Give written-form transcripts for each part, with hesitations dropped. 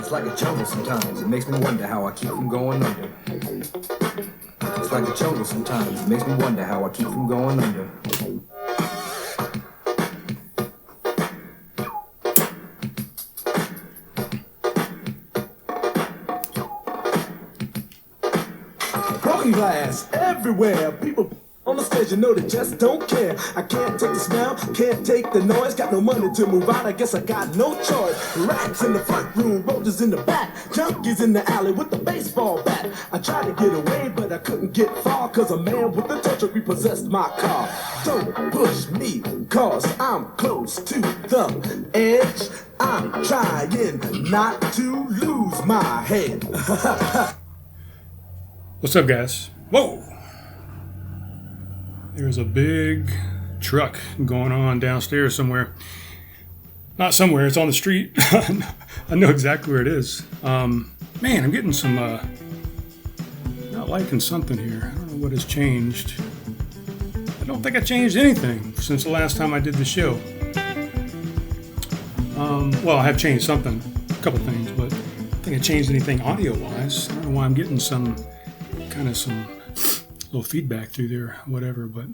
It's like a jungle sometimes. It makes me wonder how I keep from going under. It's like a jungle sometimes. It makes me wonder how I keep from going under. Broken glass everywhere. People on the stage, you know they just don't care. I can't take the smell, can't take the noise. Got no money to move out, I guess I got no choice. Rats in the front room, roaches in the back, junkies in the alley with the baseball bat. I tried to get away, but I couldn't get far, cause a man with a torch repossessed my car. Don't push me, cause I'm close to the edge. I'm trying not to lose my head. What's up, guys? Whoa! There's a big truck going on downstairs somewhere. Not somewhere, it's on the street. I know exactly where it is. Man, I'm getting some, not liking something here. I don't know what has changed. I don't think I changed anything since the last time I did the show. Well, I have changed something, a couple things, but I don't think I changed anything audio-wise. I don't know why I'm getting some little feedback through there, whatever, but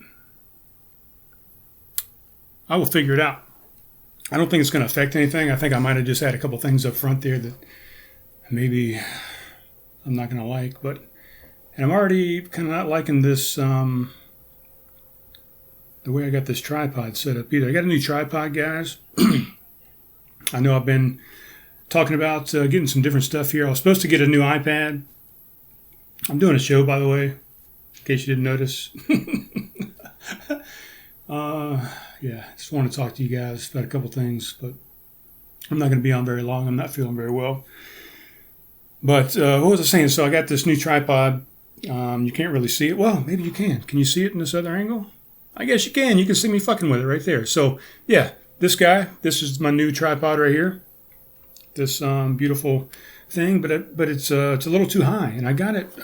I will figure it out. I don't think it's going to affect anything. I think I might have just had a couple things up front there that maybe I'm not going to like, and I'm already kind of not liking this, the way I got this tripod set up either. I got a new tripod, guys. I know I've been talking about getting some different stuff here. I was supposed to get a new iPad. I'm doing a show, by the way, in case you didn't notice. Yeah, just want to talk to you guys about a couple things, but I'm not going to be on very long. I'm not feeling very well. But what was I saying? So I got this new tripod. You can't really see it. Well, maybe you can. Can you see it in this other angle? I guess you can. You can see me fucking with it right there. So, yeah, this is my new tripod right here. This beautiful thing, but it's a little too high, and I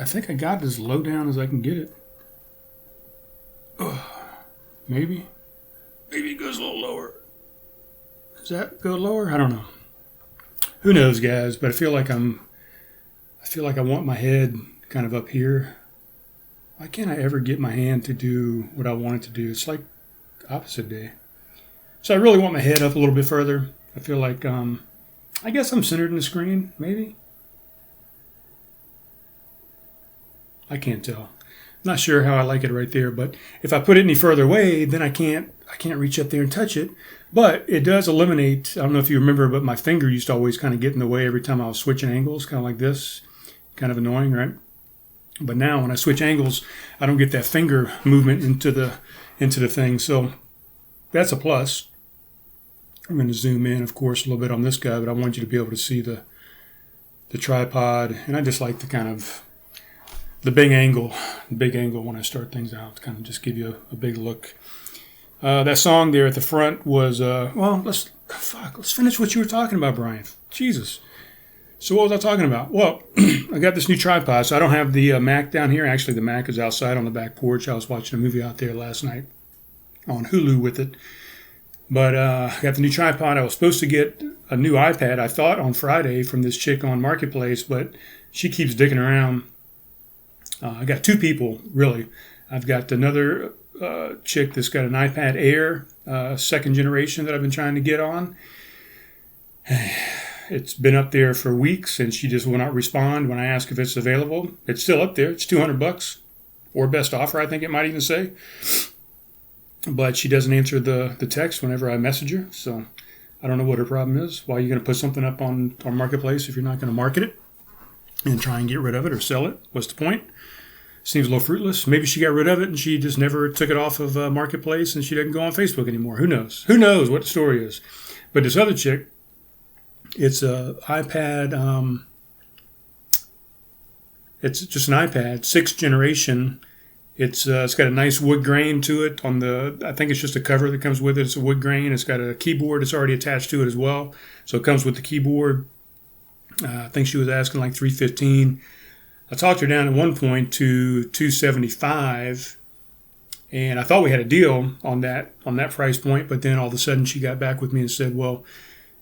think I got it as low down as I can get it. Maybe it goes a little lower. Does that go lower? I don't know. Who knows, guys? But I feel like I want my head kind of up here. Why can't I ever get my hand to do what I want it to do? It's like opposite day. So I really want my head up a little bit further. I feel like I guess I'm centered in the screen, maybe. I can't tell. I'm not sure how I like it right there, but if I put it any further away, then I can't reach up there and touch it. But it does eliminate, I don't know if you remember, but my finger used to always kind of get in the way every time I was switching angles, kind of like this. Kind of annoying, right? But now when I switch angles, I don't get that finger movement into the thing. So that's a plus. I'm going to zoom in, of course, a little bit on this guy, but I want you to be able to see the tripod. And I just like the big angle when I start things out to kind of just give you a big look. That song there at the front was, let's finish what you were talking about, Brian. Jesus. So what was I talking about? Well, I got this new tripod, so I don't have the Mac down here. Actually, the Mac is outside on the back porch. I was watching a movie out there last night on Hulu with it. But I got the new tripod. I was supposed to get a new iPad, I thought, on Friday from this chick on Marketplace, but she keeps dicking around. I got two people, really. I've got another chick that's got an iPad Air, second generation that I've been trying to get on. It's been up there for weeks, and she just will not respond when I ask if it's available. It's still up there. It's $200, or best offer, I think it might even say. But she doesn't answer the text whenever I message her, so I don't know what her problem is. Why are you going to put something up on Marketplace if you're not going to market it and try and get rid of it or sell it? What's the point? Seems a little fruitless. Maybe she got rid of it and she just never took it off of Marketplace and she doesn't go on Facebook anymore. Who knows? Who knows what the story is? But this other chick, it's a iPad. It's just an iPad, 6th generation. It's got a nice wood grain to it. I think it's just a cover that comes with it. It's a wood grain. It's got a keyboard that's already attached to it as well. So it comes with the keyboard. I think she was asking like $315. I talked her down at one point to $275, and I thought we had a deal on that price point. But then all of a sudden she got back with me and said, "Well,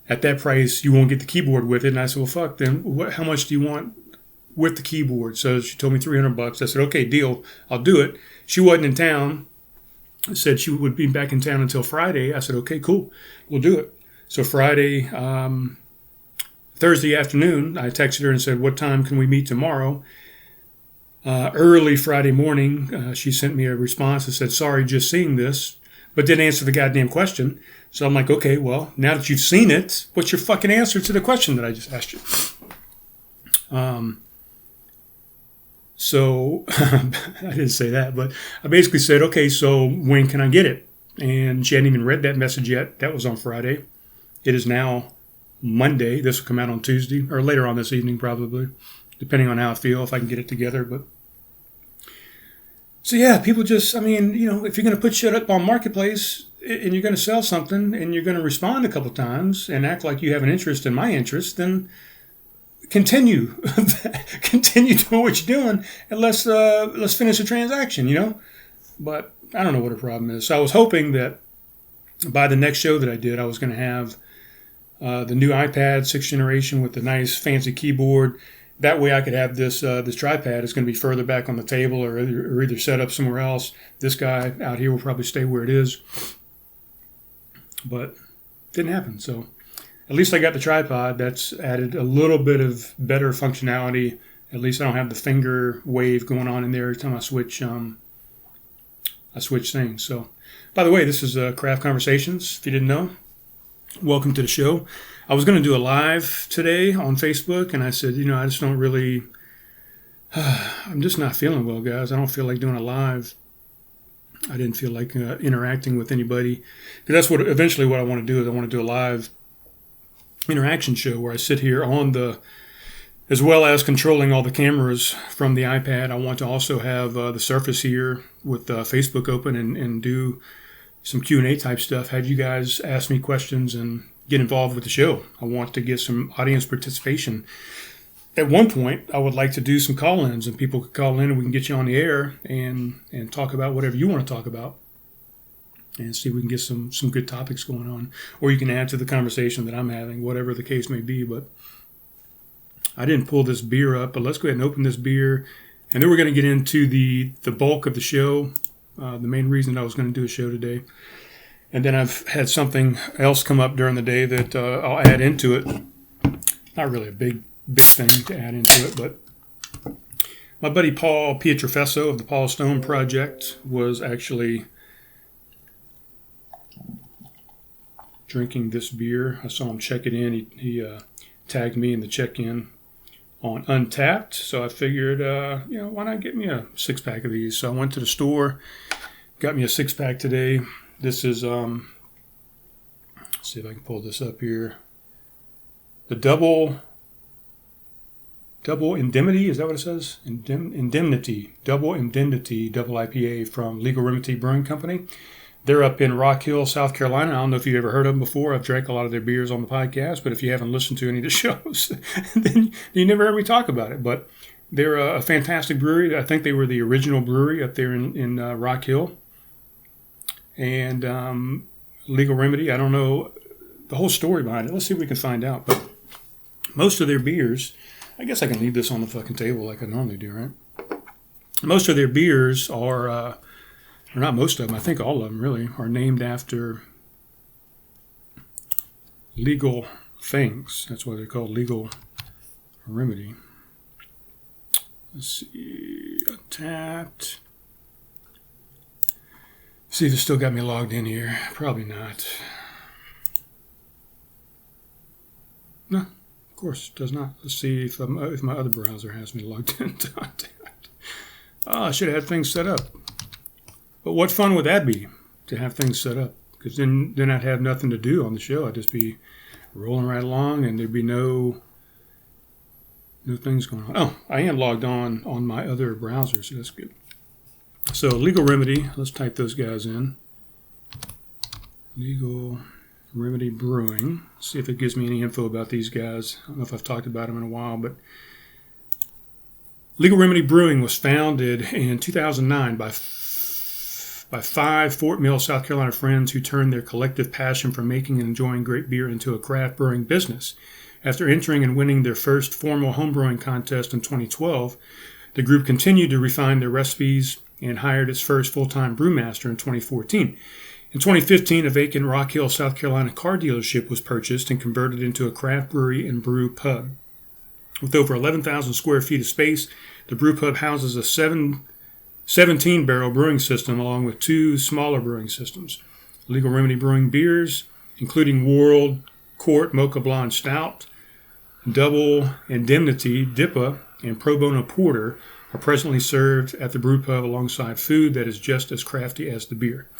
at that price, you won't get the keyboard with it. And I said, well, fuck, then how much do you want with the keyboard? So she told me $300. I said, okay, deal. I'll do it. She wasn't in town. Said she would be back in town until Friday. I said, okay, cool. We'll do it. So Friday, Thursday afternoon, I texted her and said, what time can we meet tomorrow? Early Friday morning, she sent me a response that said, sorry, just seeing this, but didn't answer the goddamn question. So I'm like, okay, well, now that you've seen it, what's your fucking answer to the question that I just asked you? So I didn't say that, but I basically said, okay, so when can I get it? And she hadn't even read that message yet. That was on Friday. It is now Monday. This will come out on Tuesday or later on this evening, probably, depending on how I feel, if I can get it together. But so yeah, people just, I mean, you know, if you're going to put shit up on Marketplace and you're going to sell something and you're going to respond a couple times and act like you have an interest in my interest, then continue doing what you're doing, and let's finish the transaction, you know. But I don't know what the problem is. So I was hoping that by the next show that I did, I was going to have the new iPad 6th generation with the nice fancy keyboard. That way I could have this tripod is going to be further back on the table or either set up somewhere else. This guy out here will probably stay where it is. But didn't happen. So at least I got the tripod. That's added a little bit of better functionality. At least I don't have the finger wave going on in there every time I switch things. So, by the way, this is Craft Conversations. If you didn't know, welcome to the show. I was going to do a live today on Facebook, and I said, you know, I just don't really, I'm just not feeling well, guys. I don't feel like doing a live. I didn't feel like interacting with anybody. Because that's eventually what I want to do is I want to do a live interaction show where I sit here as well as controlling all the cameras from the iPad. I want to also have the Surface here with Facebook open and do some Q&A type stuff. Have you guys ask me questions and get involved with the show. I want to get some audience participation. At one point, I would like to do some call-ins, and people could call in and we can get you on the air and talk about whatever you want to talk about and see if we can get some good topics going on. Or you can add to the conversation that I'm having, whatever the case may be. But I didn't pull this beer up, but let's go ahead and open this beer. And then we're going to get into the bulk of the show, the main reason I was going to do a show today. And then I've had something else come up during the day that I'll add into it. Not really a big thing to add into it, but my buddy Paul Pietrofesso of the Paul Stone Project was actually drinking this beer. I saw him check it in. He tagged me in the check-in on Untapped, so I figured, why not get me a 6-pack of these? So I went to the store, got me a 6-pack today. This is, let's see if I can pull this up here. The double Indemnity, is that what it says? Indemnity, double IPA from Legal Remedy Brewing Company. They're up in Rock Hill, South Carolina. I don't know if you've ever heard of them before. I've drank a lot of their beers on the podcast, but if you haven't listened to any of the shows, then you never heard me talk about it. But they're a fantastic brewery. I think they were the original brewery up there in Rock Hill. And Legal Remedy, I don't know the whole story behind it. Let's see if we can find out. But most of their beers, I guess I can leave this on the fucking table like I normally do, right? Most of their beers are, or not most of them, I think all of them really, are named after legal things. That's why they're called Legal Remedy. Let's see, Untapped. See if it's still got me logged in here. Probably not. No, of course it does not. Let's see if my other browser has me logged in to Untapped. Oh, I should have had things set up. But what fun would that be, to have things set up? Because then I'd have nothing to do on the show. I'd just be rolling right along and there'd be no things going on. Oh, I am logged on my other browser, so that's good. So Legal Remedy, let's type those guys in. Legal Remedy Brewing. See if it gives me any info about these guys. I don't know if I've talked about them in a while, but Legal Remedy Brewing was founded in 2009 by by 5 Fort Mill, South Carolina friends who turned their collective passion for making and enjoying great beer into a craft brewing business. After entering and winning their first formal homebrewing contest in 2012, the group continued to refine their recipes and hired its first full-time brewmaster in 2014. In 2015, a vacant Rock Hill, South Carolina car dealership was purchased and converted into a craft brewery and brew pub. With over 11,000 square feet of space, the brew pub houses a 17-barrel brewing system along with 2 smaller brewing systems. Legal Remedy Brewing beers, including World Court Mocha Blonde Stout, Double Indemnity, DIPA, and Pro Bono Porter, are presently served at the brew pub alongside food that is just as crafty as the beer.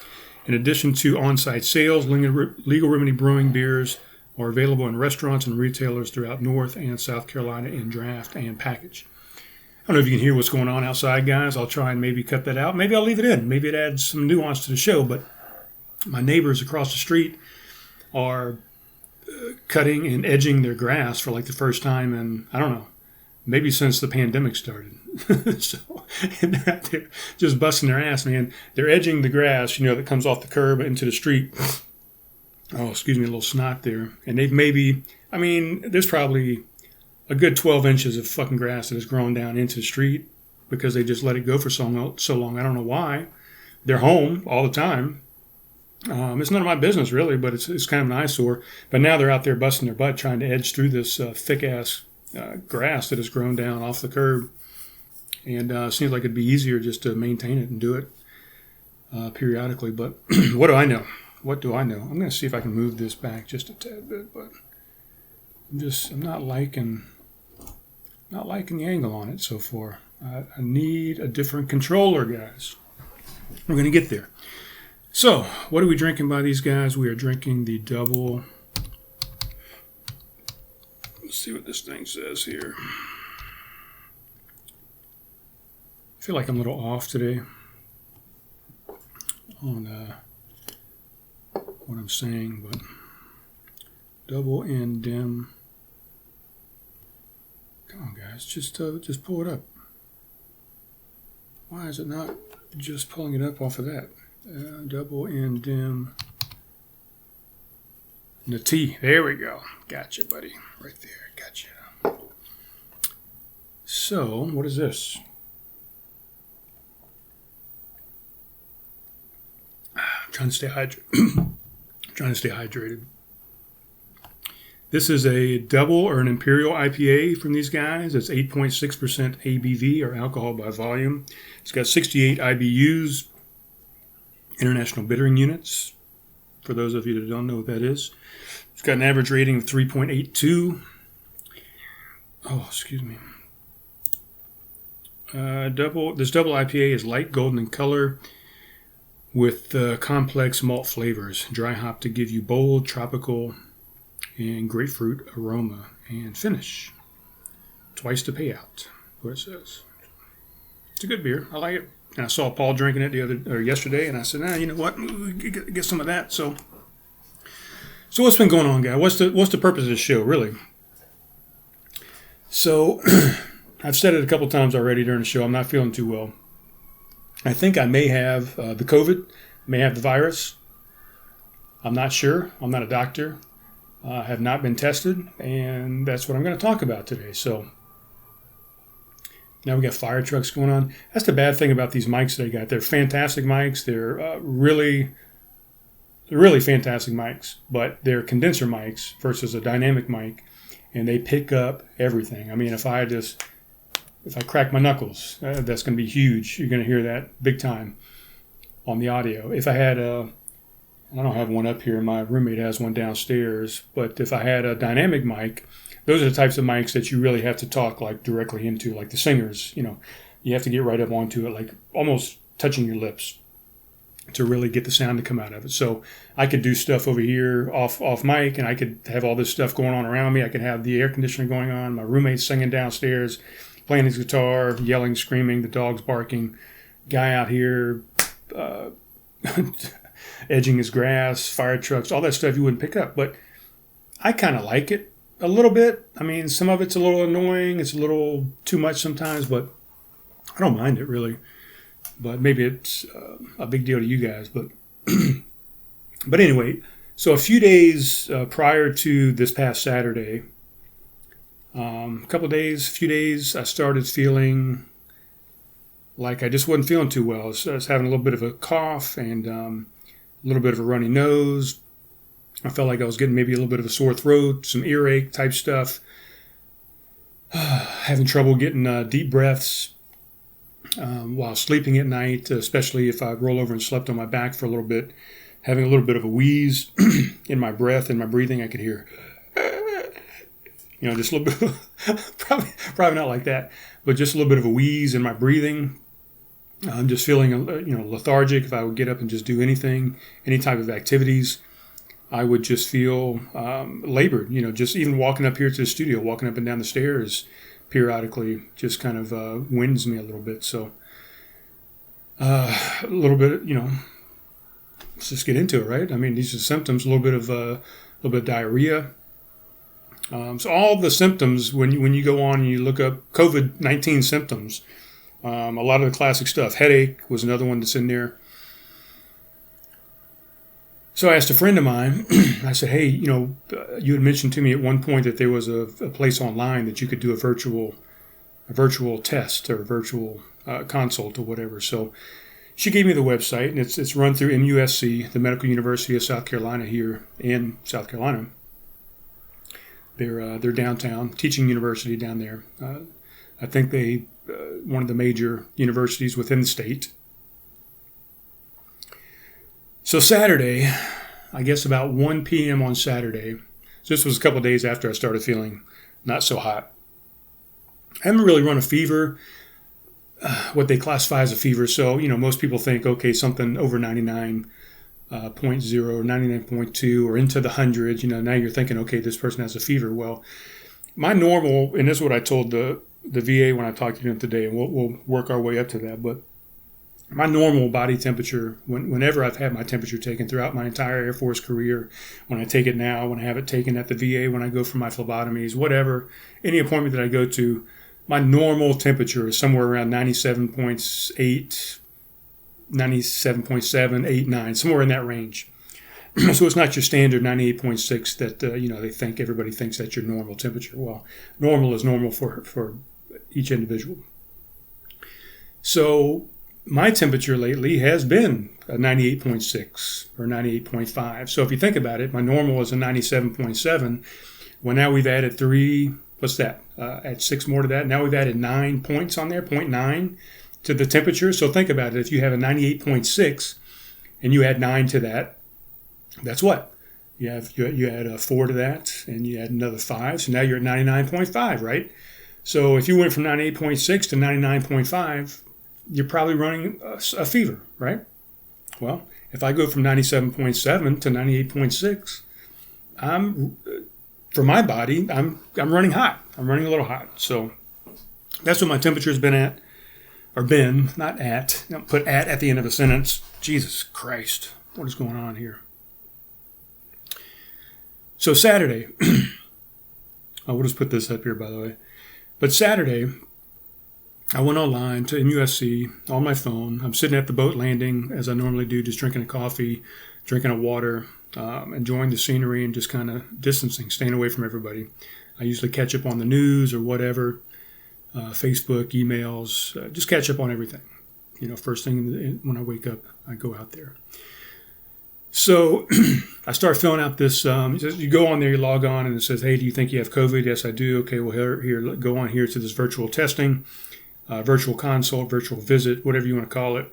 In addition to on-site sales, Legal Remedy Brewing beers are available in restaurants and retailers throughout North and South Carolina in draft and package. I don't know if you can hear what's going on outside, guys. I'll try and maybe cut that out. Maybe I'll leave it in. Maybe it adds some nuance to the show, but my neighbors across the street are cutting and edging their grass for like the first time in, I don't know, maybe since the pandemic started. So, and they're out there just busting their ass, man. They're edging the grass, that comes off the curb into the street. Oh, excuse me, a little snot there. And they've there's probably a good 12 inches of fucking grass that has grown down into the street because they just let it go for so long. I don't know why. They're home all the time. It's none of my business, really, but it's kind of an eyesore. But now they're out there busting their butt trying to edge through this thick-ass grass that has grown down off the curb. And it seems like it'd be easier just to maintain it and do it periodically. But what do I know? What do I know? I'm going to see if I can move this back just a tad bit, but I'm not liking the angle on it so far. I need a different controller, guys. We're going to get there. So, what are we drinking by these guys? We are drinking the double. Let's see what this thing says here. I feel like I'm a little off today on what I'm saying, but double Indem. Come on, guys, just pull it up. Why is it not just pulling it up off of that? Double Indem. The T. There we go. Gotcha, buddy. Right there. Gotcha. So, what is this? I'm trying to stay hydrated. This is a double or an imperial IPA from these guys. It's 8.6% ABV or alcohol by volume. It's got 68 IBUs, international bittering units, for those of you that don't know what that is. It's got an average rating of 3.82. Oh, excuse me. This double IPA is light golden in color with complex malt flavors, dry hop to give you bold, tropical, and grapefruit aroma and finish. Twice the payout, what it says. It's a good beer. I like it. And I saw Paul drinking it yesterday, and I said, you know what? Get some of that. So what's been going on, guy? What's the purpose of this show, really? So I've said it a couple times already during the show. I'm not feeling too well. I think I may have the COVID, may have the virus. I'm not sure. I'm not a doctor. I have not been tested, and that's what I'm going to talk about today. So now we got fire trucks going on. That's the bad thing about these mics they got. They're fantastic mics. They're really fantastic mics, but they're condenser mics versus a dynamic mic, and they pick up everything. I mean, if I crack my knuckles, that's going to be huge. You're going to hear that big time on the audio. If I had I don't have one up here. My roommate has one downstairs, but if I had a dynamic mic, those are the types of mics that you really have to talk like directly into, like the singers. You have to get right up onto it, like almost touching your lips to really get the sound to come out of it. So I could do stuff over here off mic, and I could have all this stuff going on around me. I could have the air conditioner going on, my roommate's singing downstairs, playing his guitar, yelling, screaming, the dog's barking, guy out here edging his grass, fire trucks, all that stuff you wouldn't pick up. But I kind of like it a little bit. I mean, some of it's a little annoying. It's a little too much sometimes, but I don't mind it, really. but maybe it's a big deal to you guys. But but anyway, so a few days prior to this past Saturday, a few days, I started feeling like I just wasn't feeling too well. I was having a little bit of a cough and a little bit of a runny nose. I felt like I was getting maybe a little bit of a sore throat, some earache type stuff. Having trouble getting deep breaths while sleeping at night, especially if I roll over and slept on my back for a little bit. Having a little bit of a wheeze in my breath and my breathing, I could hear, just a little bit, probably not like that, but just a little bit of a wheeze in my breathing. I'm just feeling, lethargic. If I would get up and just do anything, any type of activities, I would just feel labored. Just even walking up here to the studio, walking up and down the stairs periodically just kind of winds me a little bit. So a little bit, let's just get into it, right? I mean, these are symptoms, a little bit of diarrhea. So all the symptoms, when you go on and you look up COVID-19 symptoms, a lot of the classic stuff. Headache was another one that's in there. So I asked a friend of mine, I said, hey, you had mentioned to me at one point that there was a place online that you could do a virtual test or a virtual consult or whatever. So she gave me the website, and it's run through MUSC, the Medical University of South Carolina here in South Carolina. They're downtown, teaching university down there. I think they one of the major universities within the state. So Saturday, I guess about 1 p.m. on Saturday, so this was a couple of days after I started feeling not so hot. I haven't really run a fever, what they classify as a fever. So, most people think, okay, something over 99.0 or 99.2 or into the hundreds, now you're thinking, okay, this person has a fever. Well, my normal, and this is what I told the VA when I talked to them today, and we'll work our way up to that, but my normal body temperature, whenever I've had my temperature taken throughout my entire Air Force career, when I take it now, when I have it taken at the VA, when I go for my phlebotomies, whatever, any appointment that I go to, my normal temperature is somewhere around 97.8, 97.7, 8, 9, somewhere in that range. So it's not your standard 98.6 that, everybody thinks that's your normal temperature. Well, normal is normal for each individual. So my temperature lately has been a 98.6 or 98.5. So if you think about it, my normal is a 97.7. Well, now we've added add 6 more to that. Now we've added 9 points on there, 0.9 to the temperature. So think about it. If you have a 98.6 and you add 9 to that, that's what? You add 4 to that, and you add another 5. So now you're at 99.5, right? So if you went from 98.6 to 99.5, you're probably running a fever, right? Well, if I go from 97.7 to 98.6, for my body, I'm running hot. I'm running a little hot. So that's what my temperature's been, not at. Don't put at the end of a sentence. Jesus Christ, what is going on here? So Saturday, we'll just put this up here, by the way. But Saturday, I went online to MUSC on my phone. I'm sitting at the boat landing, as I normally do, just drinking a coffee, drinking a water, enjoying the scenery and just kind of distancing, staying away from everybody. I usually catch up on the news or whatever, Facebook, emails, just catch up on everything. First thing when I wake up, I go out there. So I start filling out this, you go on there, you log on, and it says, hey, do you think you have COVID? Yes, I do. Okay, well, here go on here to this virtual testing. Virtual consult, virtual visit, whatever you want to call it,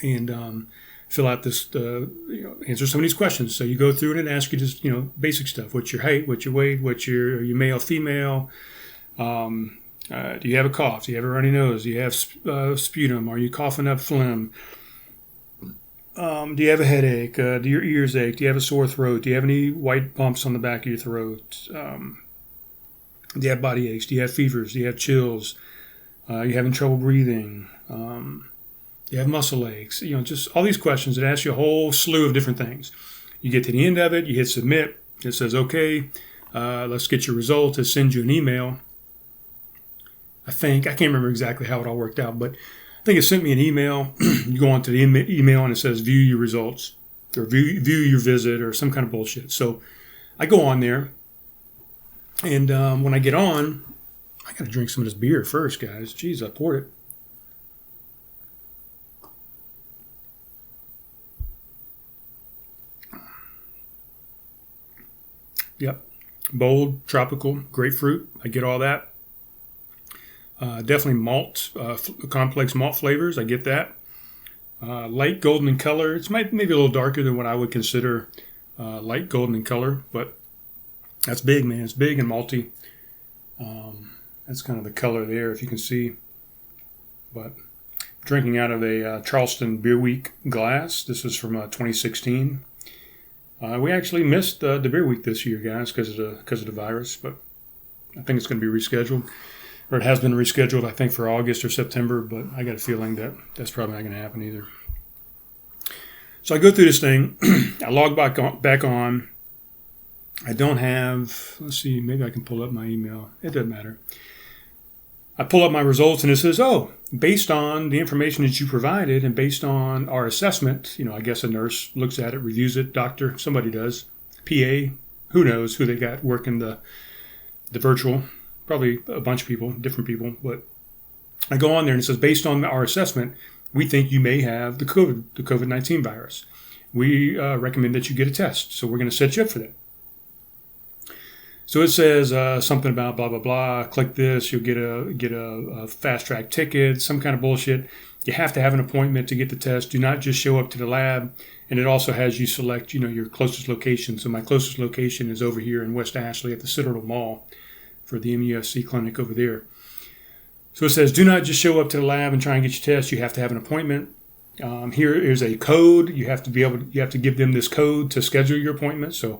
and fill out this, answer some of these questions. So you go through it and ask you just, basic stuff. What's your height? What's your weight? Are you male, female? Do you have a cough? Do you have a runny nose? Do you have sputum? Are you coughing up phlegm? Do you have a headache? Do your ears ache? Do you have a sore throat? Do you have any white bumps on the back of your throat? Do you have body aches? Do you have fevers? Do you have chills? You having trouble breathing? You have muscle aches? Just all these questions that ask you a whole slew of different things. You get to the end of it, you hit submit. It says, okay, let's get your results. It sends you an email. I can't remember exactly how it all worked out, but I think it sent me an email. You go onto the email and it says view your results or view your visit or some kind of bullshit. So I go on there, and when I get on, I got to drink some of this beer first, guys. Jeez, I poured it. Yep. Bold, tropical, grapefruit. I get all that. Definitely malt, complex malt flavors. I get that. Light golden in color. It's maybe a little darker than what I would consider light golden in color, but that's big, man. It's big and malty. That's kind of the color there, if you can see. But drinking out of a Charleston Beer Week glass. This is from 2016. We actually missed the Beer Week this year, guys, because of the virus, but I think it's going to be rescheduled. Or it has been rescheduled, I think, for August or September, but I got a feeling that that's probably not going to happen either. So I go through this thing. I log back on. I don't have, let's see, maybe I can pull up my email. It doesn't matter. I pull up my results, and it says, oh, based on the information that you provided and based on our assessment, I guess a nurse looks at it, reviews it, doctor, somebody does, PA, who knows who they got working the virtual. Probably a bunch of people, different people, but I go on there and it says, based on our assessment, we think you may have the COVID-19 virus. We recommend that you get a test, so we're going to set you up for that. So it says something about blah blah blah. Click this, you'll get a fast track ticket, some kind of bullshit. You have to have an appointment to get the test. Do not just show up to the lab. And it also has you select, your closest location. So my closest location is over here in West Ashley at the Citadel Mall, for the MUFC clinic over there. So it says, do not just show up to the lab and try and get your test. You have to have an appointment. Here is a code. You have to give them this code to schedule your appointment. So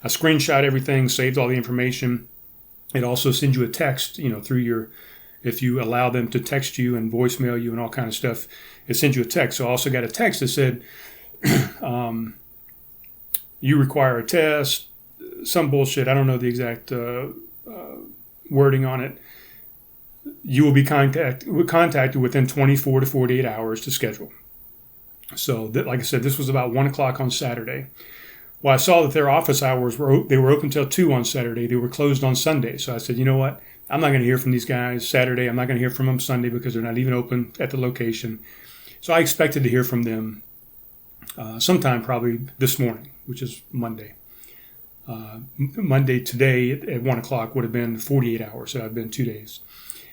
I screenshot everything, saved all the information. It also sends you a text, through if you allow them to text you and voicemail you and all kind of stuff, it sends you a text. So I also got a text that said, you require a test, some bullshit. I don't know the exact wording on it. You will be contacted within 24 to 48 hours to schedule. So, like I said, this was about 1 o'clock on Saturday. Well, I saw that their office hours were open till 2 on Saturday. They were closed on Sunday. So I said, you know what? I'm not going to hear from these guys Saturday. I'm not going to hear from them Sunday because they're not even open at the location. So I expected to hear from them sometime probably this morning, which is Monday. Monday today at 1 o'clock would have been 48 hours. So I've been 2 days.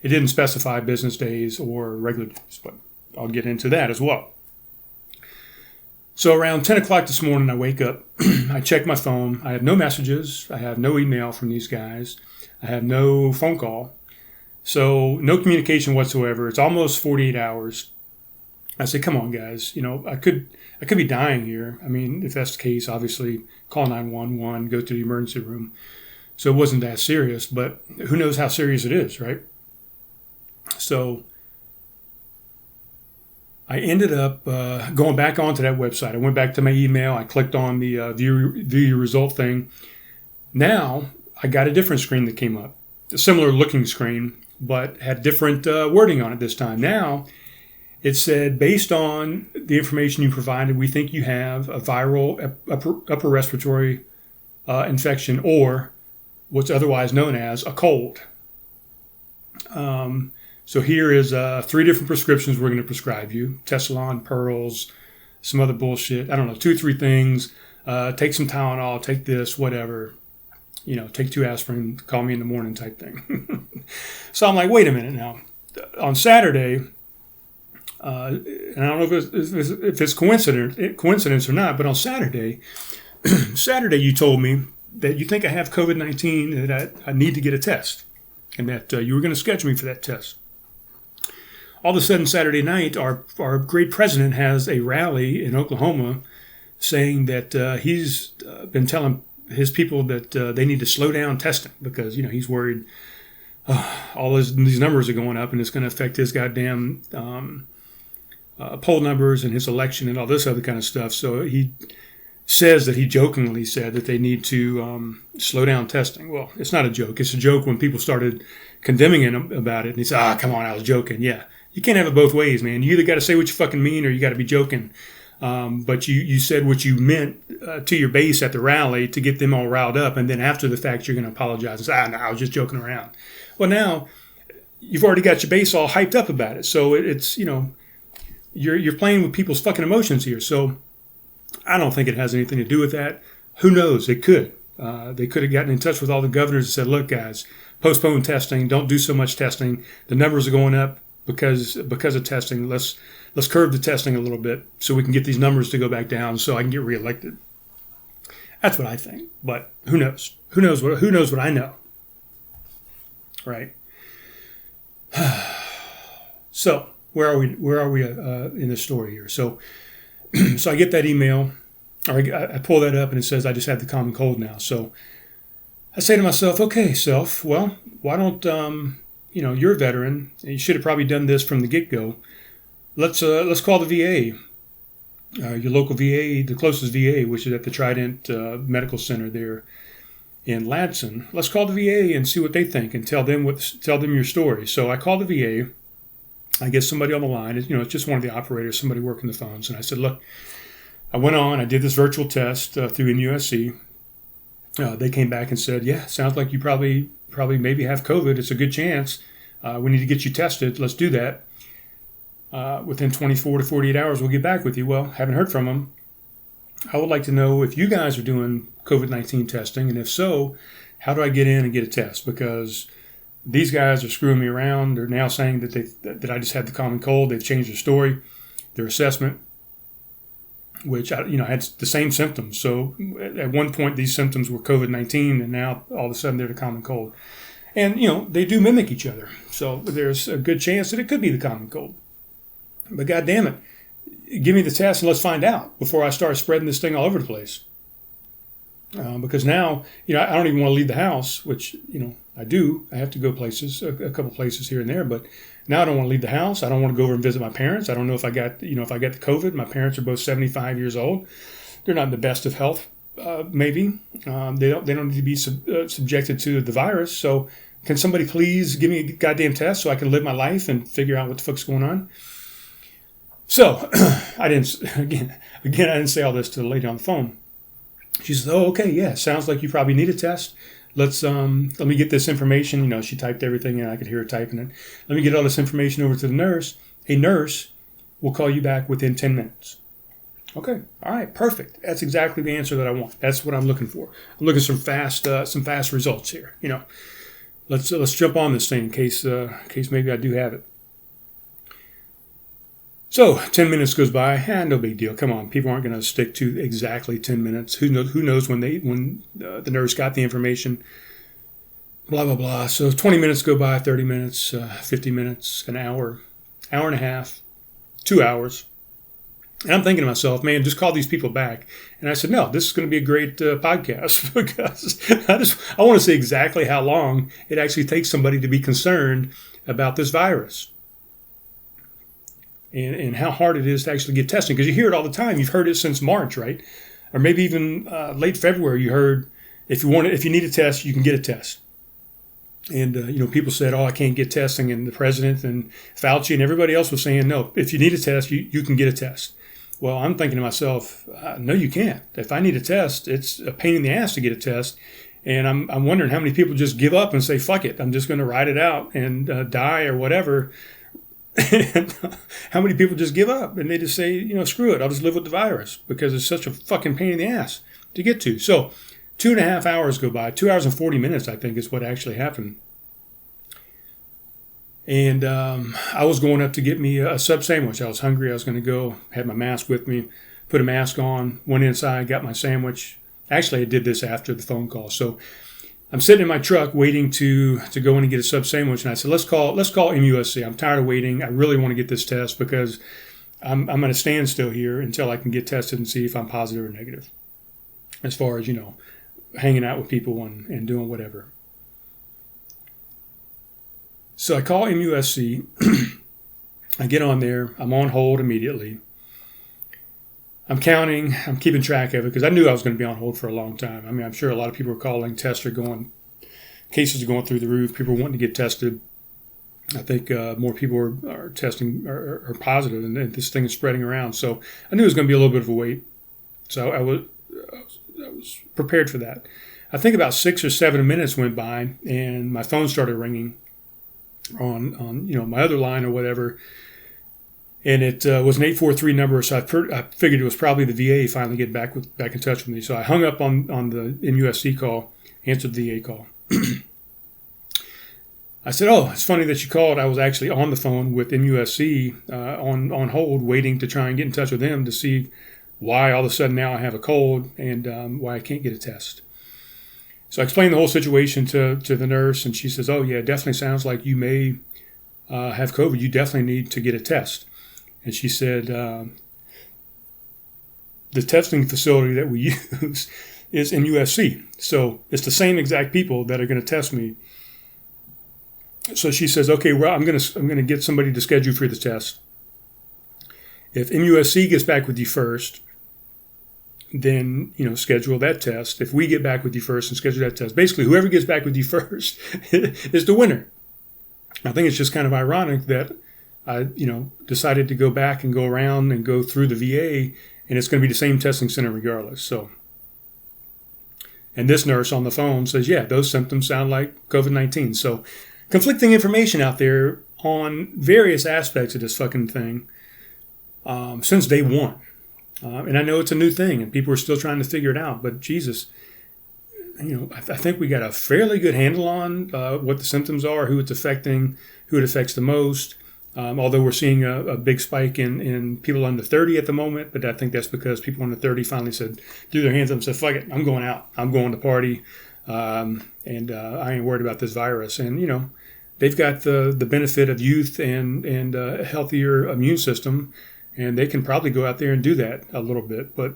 It didn't specify business days or regular days, but I'll get into that as well. So around 10 o'clock this morning, I wake up. I check my phone. I have no messages. I have no email from these guys. I have no phone call. So no communication whatsoever. It's almost 48 hours. I said, come on, guys. I could be dying here. I mean, if that's the case, obviously call 911, go to the emergency room. So it wasn't that serious, but who knows how serious it is, right? So I ended up going back onto that website. I went back to my email. I clicked on the view your result thing. Now I got a different screen that came up, a similar looking screen, but had different wording on it this time. Now it said, based on the information you provided, we think you have a viral upper respiratory infection, or what's otherwise known as a cold. So here is 3 different prescriptions we're going to prescribe you. Tessalon, Pearls, some other bullshit. I don't know, 2 or 3 things. Take some Tylenol, take this, whatever. Take 2 aspirin, call me in the morning type thing. So I'm like, wait a minute now. On Saturday, and I don't know if it's coincidence or not, but on Saturday you told me that you think I have COVID-19 and that I need to get a test, and that you were going to schedule me for that test. All of a sudden, Saturday night, our great president has a rally in Oklahoma saying that he's been telling his people that they need to slow down testing because, he's worried all these numbers are going up and it's going to affect his goddamn poll numbers and his election and all this other kind of stuff. So he says that he jokingly said that they need to slow down testing. Well, it's not a joke. It's a joke when people started condemning him about it. And he said, come on, I was joking. Yeah. You can't have it both ways, man. You either got to say what you fucking mean or you got to be joking. But you said what you meant to your base at the rally to get them all riled up, and then after the fact, you're going to apologize and say, no, I was just joking around. Well, now you've already got your base all hyped up about it. So it's, you're playing with people's fucking emotions here. So I don't think it has anything to do with that. Who knows? It could. They could have gotten in touch with all the governors and said, look, guys, postpone testing. Don't do so much testing. The numbers are going up because of testing. Let's curb the testing a little bit so we can get these numbers to go back down so I can get reelected. That's what I think. But who knows? Who knows what I know? Right? So where are we in this story here? So I get that email, or I pull that up and it says I just had the common cold now. So I say to myself, okay, self, well, why don't you're a veteran. You should have probably done this from the get-go. Let's call the VA, your local VA, the closest VA, which is at the Trident Medical Center there in Ladson. Let's call the VA and see what they think and tell them your story. So I call the VA. I get somebody on the line. It's just one of the operators, somebody working the phones. And I said, look, I went on. I did this virtual test through NUSC. They came back and said, yeah, sounds like you probably maybe have COVID. It's a good chance. We need to get you tested. Let's do that. Within 24 to 48 hours, we'll get back with you. Well, haven't heard from them. I would like to know if you guys are doing COVID-19 testing, and if so, how do I get in and get a test? Because these guys are screwing me around. They're now saying that I just had the common cold. They've changed their story, their assessment, which I had the same symptoms. So at one point, these symptoms were COVID-19, and now all of a sudden they're the common cold. And, they do mimic each other. So there's a good chance that it could be the common cold. But God damn it, give me the test and let's find out before I start spreading this thing all over the place. Because now, I don't even want to leave the house, which, I do. I have to go places, a couple places here and there. But now I don't want to leave the house. I don't want to go over and visit my parents. I don't know if I got the COVID. My parents are both 75 years old. They're not in the best of health, maybe. They don't need to be subjected to the virus. So can somebody please give me a goddamn test so I can live my life and figure out what the fuck's going on? So I didn't say all this to the lady on the phone. She says, oh, okay, yeah, sounds like you probably need a test. Let me get this information. She typed everything and I could hear her typing it. Let me get all this information over to the nurse. A nurse will call you back within 10 minutes. Okay. All right. Perfect. That's exactly the answer that I want. That's what I'm looking for. I'm looking for some fast results here. Let's jump on this thing in case maybe I do have it. So 10 minutes goes by, no big deal. Come on, people aren't going to stick to exactly 10 minutes. Who knows when the nurse got the information? Blah blah blah. So 20 minutes go by, 30 minutes, 50 minutes, an hour, hour and a half, 2 hours. And I'm thinking to myself, man, just call these people back. And I said, no, this is going to be a great podcast because I want to see exactly how long it actually takes somebody to be concerned about this virus. And how hard it is to actually get testing. Because you hear it all the time. You've heard it since March, right? Or maybe even late February, you heard if you need a test, you can get a test. And, people said, oh, I can't get testing. And the president and Fauci and everybody else was saying, no, if you need a test, you can get a test. Well, I'm thinking to myself, no, you can't. If I need a test, it's a pain in the ass to get a test. And I'm wondering how many people just give up and say, fuck it, I'm just going to ride it out and die or whatever. And how many people just give up and they just say, screw it, I'll just live with the virus because it's such a fucking pain in the ass to get to. So 2.5 hours go by, 2 hours and 40 minutes, I think is what actually happened. And I was going up to get me a sub sandwich. I was hungry. I was going to go, had my mask with me, put a mask on, went inside, got my sandwich. Actually, I did this after the phone call. So I'm sitting in my truck waiting to go in and get a sub sandwich, and I said, let's call MUSC. I'm tired of waiting. I really want to get this test because I'm going to stand still here until I can get tested and see if I'm positive or negative. As far as, hanging out with people and doing whatever. So I call MUSC. I get on there. I'm on hold immediately. I'm counting. I'm keeping track of it because I knew I was going to be on hold for a long time. I mean, I'm sure a lot of people are calling. Tests are going. Cases are going through the roof. People are wanting to get tested. I think more people are testing are positive, and this thing is spreading around. So I knew it was going to be a little bit of a wait. So I was prepared for that. I think about 6 or 7 minutes went by, and my phone started ringing on my other line or whatever, and it was an 843 number. So I figured it was probably the VA finally getting back in touch with me. So I hung up on the MUSC call, answered the VA call. I said, "Oh, it's funny that you called. I was actually on the phone with MUSC on hold, waiting to try and get in touch with them to see why all of a sudden now I have a cold and why I can't get a test." So I explained the whole situation to the nurse, and she says, "Oh, yeah, it definitely sounds like you may have COVID. You definitely need to get a test." And she said, "The testing facility that we use is MUSC. So it's the same exact people that are going to test me." So she says, "Okay, well, I'm gonna get somebody to schedule for the test. If MUSC gets back with you first, then schedule that test. If we get back with you first and schedule that test, basically whoever gets back with you first is the winner." I think it's just kind of ironic that I decided to go back and go around and go through the VA, and it's going to be the same testing center regardless. So, and this nurse on the phone says, "Yeah, those symptoms sound like COVID-19." So. Conflicting information out there on various aspects of this fucking thing since day one. And I know it's a new thing and people are still trying to figure it out. But Jesus, I think we got a fairly good handle on what the symptoms are, who it's affecting, who it affects the most. Although we're seeing a big spike in people under 30 at the moment. But I think that's because people under 30 finally threw their hands up and said, "Fuck it, I'm going out. I'm going to party. And I ain't worried about this virus." And, they've got the benefit of youth and a healthier immune system, and they can probably go out there and do that a little bit. But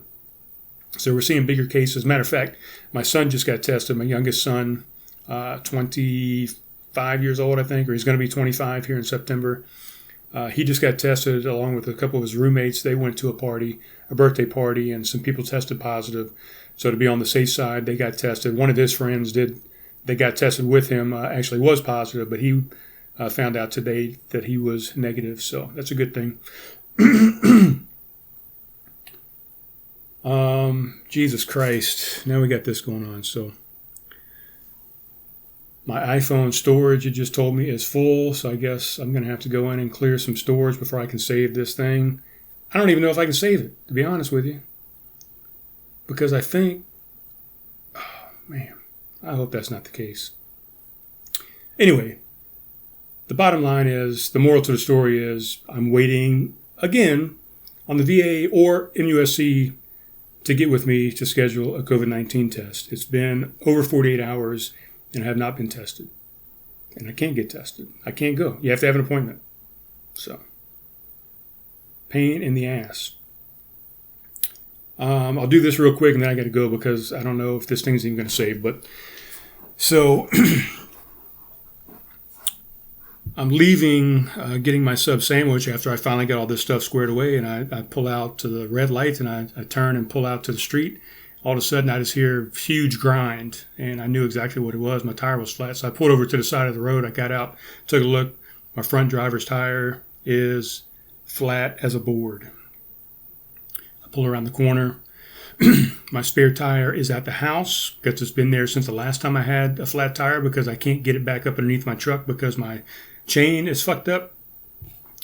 so we're seeing bigger cases. Matter of fact, my son just got tested. My youngest son, 25 years old, I think, or he's going to be 25 here in September. He just got tested along with a couple of his roommates. They went to a birthday party, and some people tested positive. So to be on the safe side, they got tested. One of his friends they got tested with him, actually was positive, but he found out today that he was negative. So that's a good thing. Jesus Christ. Now we got this going on. So my iPhone storage, it just told me, is full. So I guess I'm going to have to go in and clear some storage before I can save this thing. I don't even know if I can save it, to be honest with you. Because I think, oh man, I hope that's not the case. Anyway, the bottom line is, the moral to the story is, I'm waiting again on the VA or MUSC to get with me to schedule a COVID-19 test. It's been over 48 hours and I have not been tested. And I can't get tested. I can't go. You have to have an appointment. So, pain in the ass. I'll do this real quick and then I got to go because I don't know if this thing's even going to save. But so I'm leaving, getting my sub sandwich after I finally got all this stuff squared away, and I pull out to the red light and I turn and pull out to the street. All of a sudden I just hear huge grind, and I knew exactly what it was. My tire was flat, so I pulled over to the side of the road. I got out, took a look. My front driver's tire is flat as a board. Pull around the corner. My spare tire is at the house because it's been there since the last time I had a flat tire, because I can't get it back up underneath my truck because my chain is fucked up.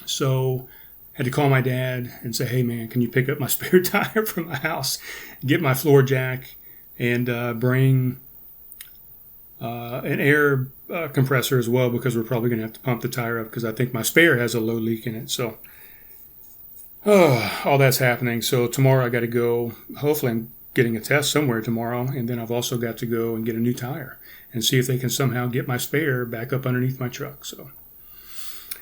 So I had to call my dad and say, "Hey man, can you pick up my spare tire from my house, get my floor jack, and bring an air compressor as well, because we're probably going to have to pump the tire up because I think my spare has a low leak in it." So all that's happening. So tomorrow I got to go. Hopefully I'm getting a test somewhere tomorrow. And then I've also got to go and get a new tire and see if they can somehow get my spare back up underneath my truck. So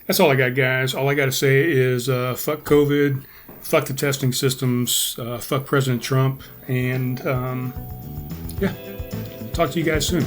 that's all I got, guys. All I got to say is fuck COVID, fuck the testing systems, fuck President Trump. And yeah, talk to you guys soon.